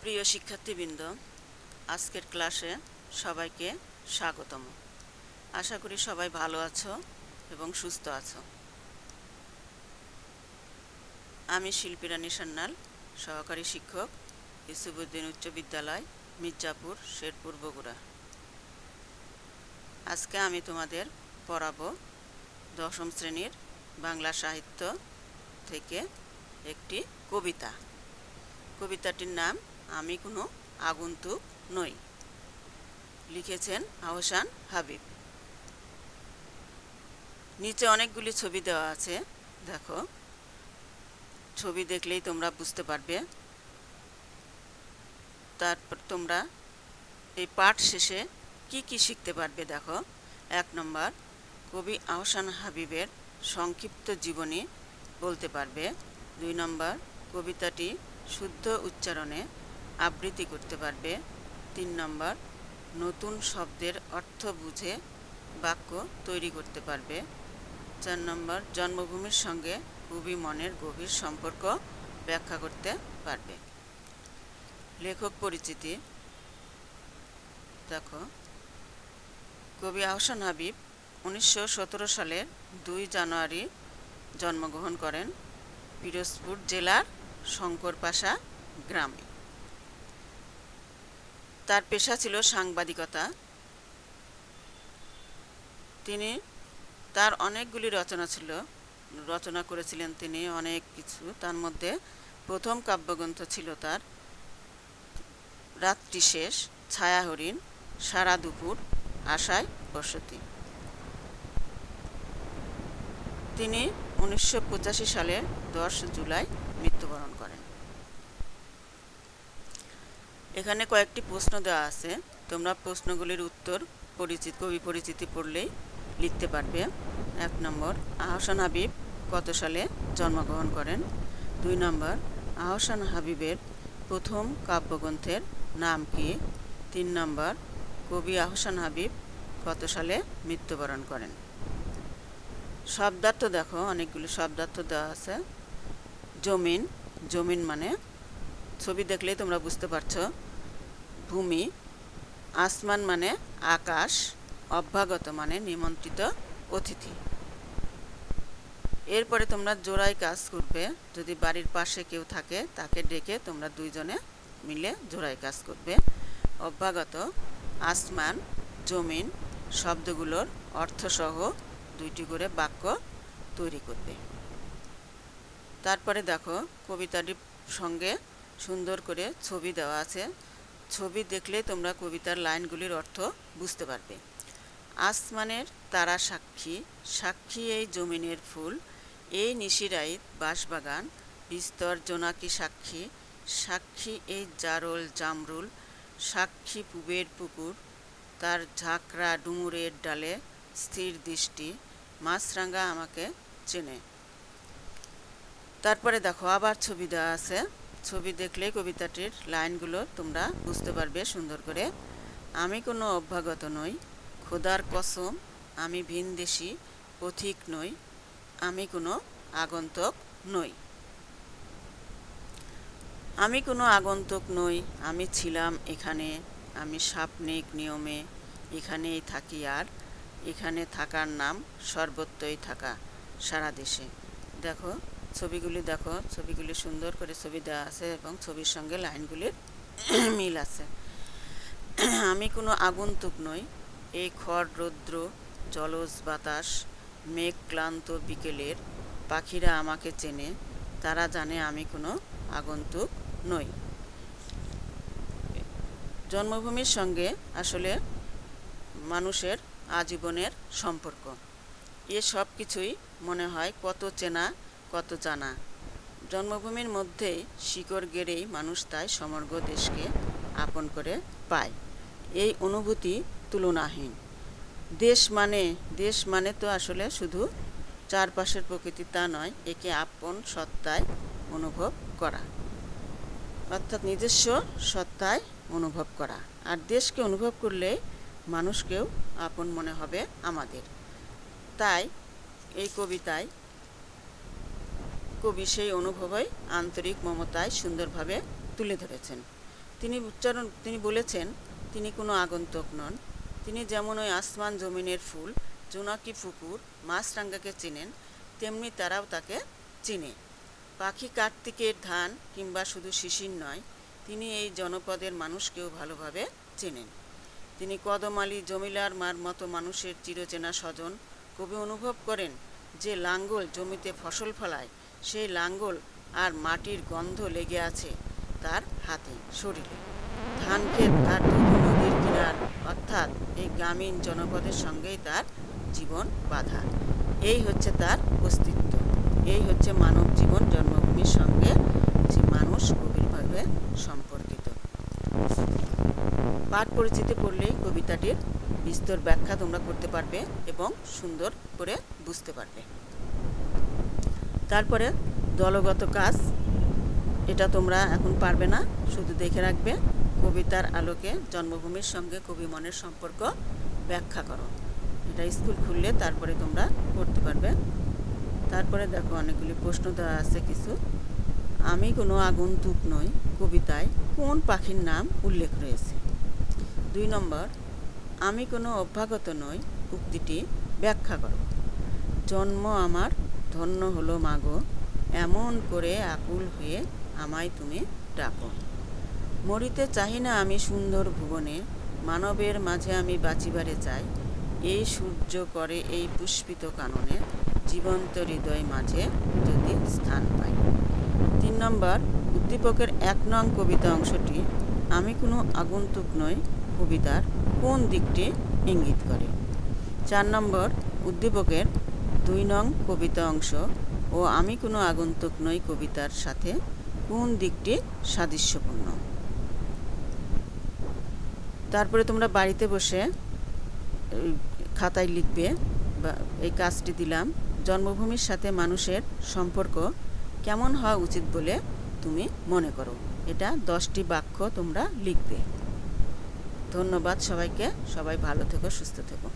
প্রিয় শিক্ষার্থীবৃন্দ, আজকের ক্লাসে সবাইকে স্বাগতম। আশা করি সবাই ভালো আছো এবং সুস্থ আছো। আমি শিল্পী রানী সান্যাল, সহকারী শিক্ষক, ইউসুফউদ্দিন উচ্চ বিদ্যালয়, মির্জাপুর, শেরপুর, বগুড়া। আজকে আমি তোমাদের পড়াবো দশম শ্রেণীর বাংলা সাহিত্য থেকে একটি কবিতা। কবিতাটির নাম আমি কোনো আগন্তুক নই, লিখেছেন আহসান হাবিব। নিচে অনেকগুলি ছবি দেওয়া আছে, দেখো। ছবি দেখলেই তোমরা বুঝতে পারবে। তারপর তোমরা এই পাঠ শেষে কি কি শিখতে পারবে দেখো। 1 নম্বর, কবি আহসান হাবিবের সংক্ষিপ্ত জীবনী বলতে পারবে। 2 নম্বর, কবিতাটি শুদ্ধ উচ্চারণে আবৃত্তি করতে পারবে। 3 নম্বর, নতুন শব্দের অর্থ বুঝে বাক্য তৈরি করতে পারবে। 4 নম্বর, জন্মভূমির সঙ্গে কবি মনের গভীর সম্পর্ক ব্যাখ্যা করতে পারবে। লেখক পরিচিতি দেখো। কবি আহসান হাবিব 1917 সালের 2 জানুয়ারি জন্মগ্রহণ করেন পিরোজপুর জেলার শঙ্করপাশা গ্রামে। তার পেশা ছিল সাংবাদিকতা। তিনি তার অনেকগুলি রচনা করেছিলেন তিনি অনেক কিছু। তার মধ্যে প্রথম কাব্যগ্রন্থ ছিল তার রাত্রি শেষ, ছায়া হরিণ, সারা দুপুর, আশায় বসতি। তিনি 1985 সালের 10 জুলাই মৃত্যুবরণ করেন। এখানে কয়েকটি প্রশ্ন দেওয়া আছে, তোমরা প্রশ্নগুলির উত্তর কবি পরিচিতি পড়লেই লিখতে পারবে। 1 নম্বর, আহসান হাবিব কত সালে জন্মগ্রহণ করেন? 2 নম্বর, আহসান হাবিবের প্রথম কাব্যগ্রন্থের নাম কি? 3 নম্বর, কবি আহসান হাবিব কত সালে মৃত্যুবরণ করেন? শব্দার্থ দেখো, অনেকগুলি শব্দার্থ দেওয়া আছে। জমিন, জমিন মানে ছবি দেখলেই তোমরা বুঝতে পারছো ভূমি। আসমান মানে আকাশ। অভ্যাগত মানে নিমন্ত্রিত অতিথি। এরপরে তোমরা জোড়ায় কাজ করবে। যদি বাড়ির পাশে কেউ থাকে তাকে ডেকে তোমরা দুইজনে মিলে জোড়ায় কাজ করবে। অভ্যাগত, আসমান, জমিন শব্দগুলোর অর্থসহ 2টি করে বাক্য তৈরি করবে। তারপরে দেখো, কবিতাটির সঙ্গে সুন্দর করে ছবি দেওয়া আছে। ছবি দেখলে তোমরা কবিতার লাইনগুলির অর্থ বুঝতে পারবে। আসমানের তারা সাক্ষী, সাক্ষী এই জমিনের ফুল, এই নিশিরাইত বাঁশবাগান, বিস্তর জোনাকি সাক্ষী, সাক্ষী এই জারল জামরুল, সাক্ষী পুবের পুকুর, তার ঝাঁকড়া ডুমুরের ডালে স্থির দৃষ্টি, মাছরাঙা আমাকে চেনে। তারপরে দেখো আবার ছবি দেওয়া আছে। ছবি দেখলে কবিতাটির লাইনগুলো তোমরা বুঝতে পারবে সুন্দর করে। আমি কোনো অভ্যাগত নই, খোদার কসম আমি ভিনদেশি পথিক নই, আমি কোনো আগন্তুক নই। আমি কোনো আগন্তুক নই, আমি ছিলাম এখানে, আমি সাপনিক নিয়মে এখানেই থাকি, আর এখানে থাকার নাম সর্বত্রই থাকা, সারা দেশে। দেখো ছবিগুলি দেখো, ছবিগুলি সুন্দর করে ছবি দেওয়া আছে এবং ছবির সঙ্গে লাইনগুলির মিল আছে। আমি কোনো আগন্তুক নই, এই খড় রৌদ্র জলজ বাতাস মেঘ ক্লান্ত বিকেলের, পাখিরা আমাকে চেনে, তারা জানে আমি কোনো আগন্তুক নই। জন্মভূমির সঙ্গে আসলে মানুষের আজীবনের সম্পর্ক। এ সব কিছুই মনে হয় কত চেনা কত জানা। জন্মভূমির মধ্যেই শিকড় গেড়েই মানুষ তাই সমগ্র দেশকে আপন করে পায়। এই অনুভূতি তুলনাহীন। দেশ মানে তো আসলে শুধু চারপাশের প্রকৃতি তা নয়, একে আপন সত্তায় অনুভব করা, অর্থাৎ নিজস্ব সত্তায় অনুভব করা। আর দেশকে অনুভব করলে মানুষকেও আপন মনে হবে আমাদের। তাই এই কবিতায় কবি সেই অনুভবই আন্তরিক মমতায় সুন্দরভাবে তুলে ধরেছেন। তিনি বলেছেন তিনি কোনো আগন্তুক নন। তিনি যেমন ওই আসমান জমিনের ফুল, জোনাকি পুকুর, মাছরাঙাকে চেনেন, তেমনি তারাও তাকে চিনে। পাখি কার্তিকের ধান কিংবা শুধু শিশির নয়, তিনি এই জনপদের মানুষকেও ভালোভাবে চেনেন। তিনি কদম আলী জমিলার মার মতো মানুষের চিরচেনা স্বজন। কবি অনুভব করেন যে লাঙ্গল জমিতে ফসল ফলায়, সেই লাঙ্গল আর মাটির গন্ধ লেগে আছে তার হাতে, শরীরে। ধান ক্ষেত আর দুধু নদীর কিনার, অর্থাৎ এই গ্রামীণ জনপদের সঙ্গেই তার জীবন বাঁধা। এই হচ্ছে তার অস্তিত্ব, এই হচ্ছে মানব জীবন জন্মভূমির সঙ্গে যে মানুষ গভীরভাবে সম্পর্কিত। পাঠ পরিচিতি পড়লেই কবিতাটির বিস্তর ব্যাখ্যা তোমরা করতে পারবে এবং সুন্দর করে বুঝতে পারবে। তারপরে দলগত কাজ, এটা তোমরা এখন পারবে না, শুধু দেখে রাখবে। কবিতার আলোকে জন্মভূমির সঙ্গে কবি মনের সম্পর্ক ব্যাখ্যা করো। এটা স্কুল খুললে তারপরে তোমরা করতে পারবে। তারপরে দেখো অনেকগুলি প্রশ্ন দেওয়া আছে কিছু। আমি কোনো আগন্তুক নই কবিতায় কোন পাখির নাম উল্লেখ রয়েছে? 2 নম্বর, আমি কোনো অভ্যাগত নই উক্তিটি ব্যাখ্যা করো। জন্ম আমার ধন্য হলো মাগো, এমন করে আকুল হয়ে আমায় তুমি ডাকো। মরিতে চাহি না আমি সুন্দর ভুবনে, মানবের মাঝে আমি বাঁচিবারে চাই। এই সূর্য করে এই পুষ্পিত কাননে, জীবন্ত হৃদয় মাঝে যদি স্থান পাই। 3 নম্বর, উদ্দীপকের 1 নং কবিতা অংশটি আমি কোনো আগন্তুক নই কবিতার কোন দিকটি ইঙ্গিত করে? 4 নম্বর, উদ্দীপকের 2 নং কবিতা অংশ ও আমি কোনো আগন্তুক নই কবিতার সাথে কোন দিকটি সাদৃশ্যপূর্ণ? তারপরে তোমরা বাড়িতে বসে খাতায় লিখবে, বা এই কাজটি দিলাম, জন্মভূমির সাথে মানুষের সম্পর্ক কেমন হওয়া উচিত বলে তুমি মনে করো। এটা 10টি বাক্য তোমরা লিখবে। ধন্যবাদ সবাইকে, সবাই ভালো থেকো, সুস্থ থেকো।